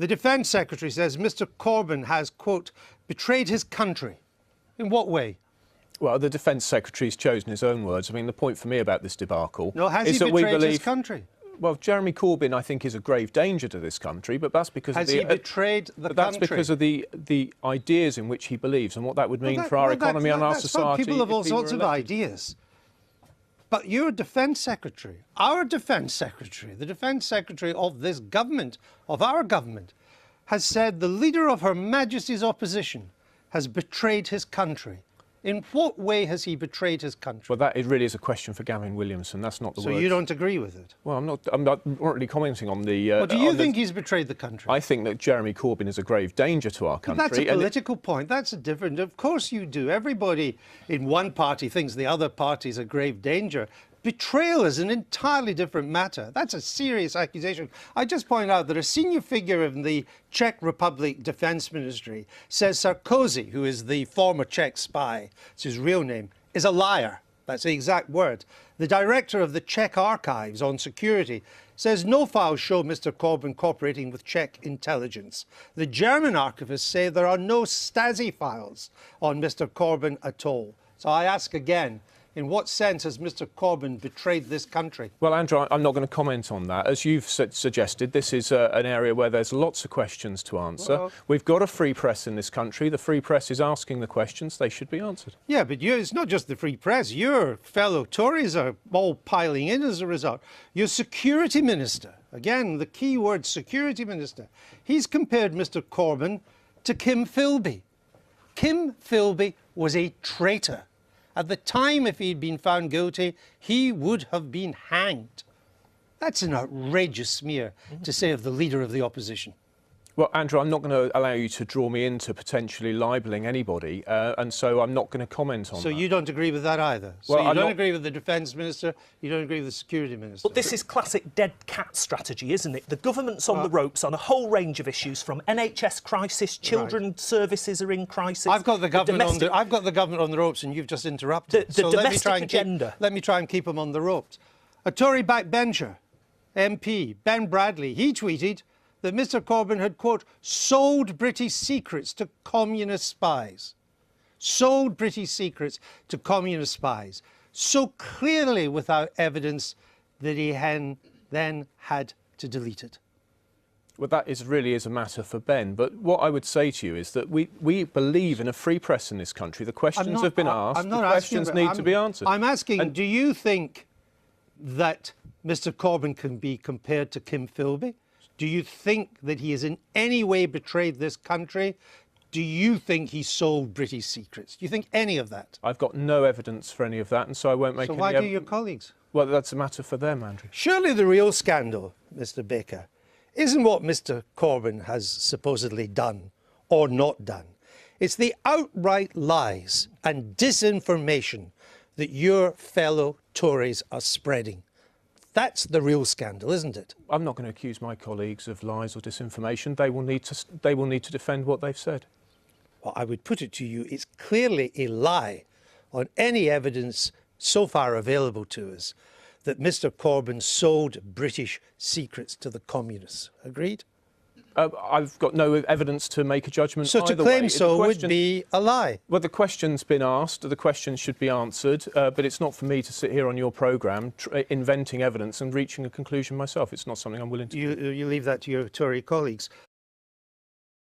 The Defence Secretary says Mr Corbyn has, quote, betrayed his country. In what way? Well, the Defence Secretary's chosen his own words. I mean, the point for me about this debacle is that he we betrayed believe... his country? Well, Jeremy Corbyn, I think, is a grave danger to this country, but that's because has he betrayed the country? That's because of the ideas in which he believes and what that would mean for our economy and our society. People have all sorts of ideas. But your Defence Secretary, our Defence Secretary, the Defence Secretary of this government, of our government, has said the leader of Her Majesty's opposition has betrayed his country. In what way has he betrayed his country? Well, that really is a question for Gavin Williamson. That's not the word. So you don't agree with it? Well, I'm not really commenting on the... Well, do you think he's betrayed the country? I think that Jeremy Corbyn is a grave danger to our country. But that's a political point. That's a different... Of course you do. Everybody in one party thinks the other party is a grave danger. Betrayal is an entirely different matter. That's a serious accusation. I just point out that a senior figure in the Czech Republic Defence Ministry says Sarkozy, who is the former Czech spy, it's his real name, is a liar. That's the exact word. The director of the Czech Archives on security says no files show Mr Corbyn cooperating with Czech intelligence. The German archivists say there are no Stasi files on Mr Corbyn at all. So I ask again, in what sense has Mr Corbyn betrayed this country? Well, Andrew, I'm not going to comment on that. As you've suggested, this is an area where there's lots of questions to answer. Well, we've got a free press in this country. The free press is asking the questions. They should be answered. Yeah, but it's not just the free press. Your fellow Tories are all piling in as a result. Your security minister, again, the key word security minister, he's compared Mr Corbyn to Kim Philby. Kim Philby was a traitor. At the time, if he'd been found guilty, he would have been hanged. That's an outrageous smear to say of the leader of the opposition. Well, Andrew, I'm not going to allow you to draw me into potentially libelling anybody, and so I'm not going to comment on that. So you don't agree with that either? So you don't agree with the Defence Minister, you don't agree with the Security Minister? But this is classic dead cat strategy, isn't it? The government's on the ropes on a whole range of issues, from NHS crisis, children's services are in crisis... I've got the government on the ropes and you've just interrupted. The domestic agenda. Let me try and keep him on the ropes. A Tory backbencher, MP, Ben Bradley, he tweeted that Mr Corbyn had, quote, sold British secrets to communist spies. Sold British secrets to communist spies. So clearly without evidence that he then had to delete it. Well, that really is a matter for Ben. But what I would say to you is that we believe in a free press in this country. The questions have been asked. The questions need to be answered. I'm asking, do you think that Mr Corbyn can be compared to Kim Philby? Do you think that he has in any way betrayed this country? Do you think he sold British secrets? Do you think any of that? I've got no evidence for any of that, and so I won't make any... So why do your colleagues? Well, that's a matter for them, Andrew. Surely the real scandal, Mr Baker, isn't what Mr Corbyn has supposedly done or not done. It's the outright lies and disinformation that your fellow Tories are spreading. That's the real scandal, isn't it? I'm not going to accuse my colleagues of lies or disinformation. They will need to defend what they've said. Well, I would put it to you, it's clearly a lie on any evidence so far available to us that Mr Corbyn sold British secrets to the communists. Agreed? I've got no evidence to make a judgment either way. So to claim so would be a lie? Well, the question's been asked, the question should be answered, but it's not for me to sit here on your programme inventing evidence and reaching a conclusion myself. It's not something I'm willing to do. You leave that to your Tory colleagues.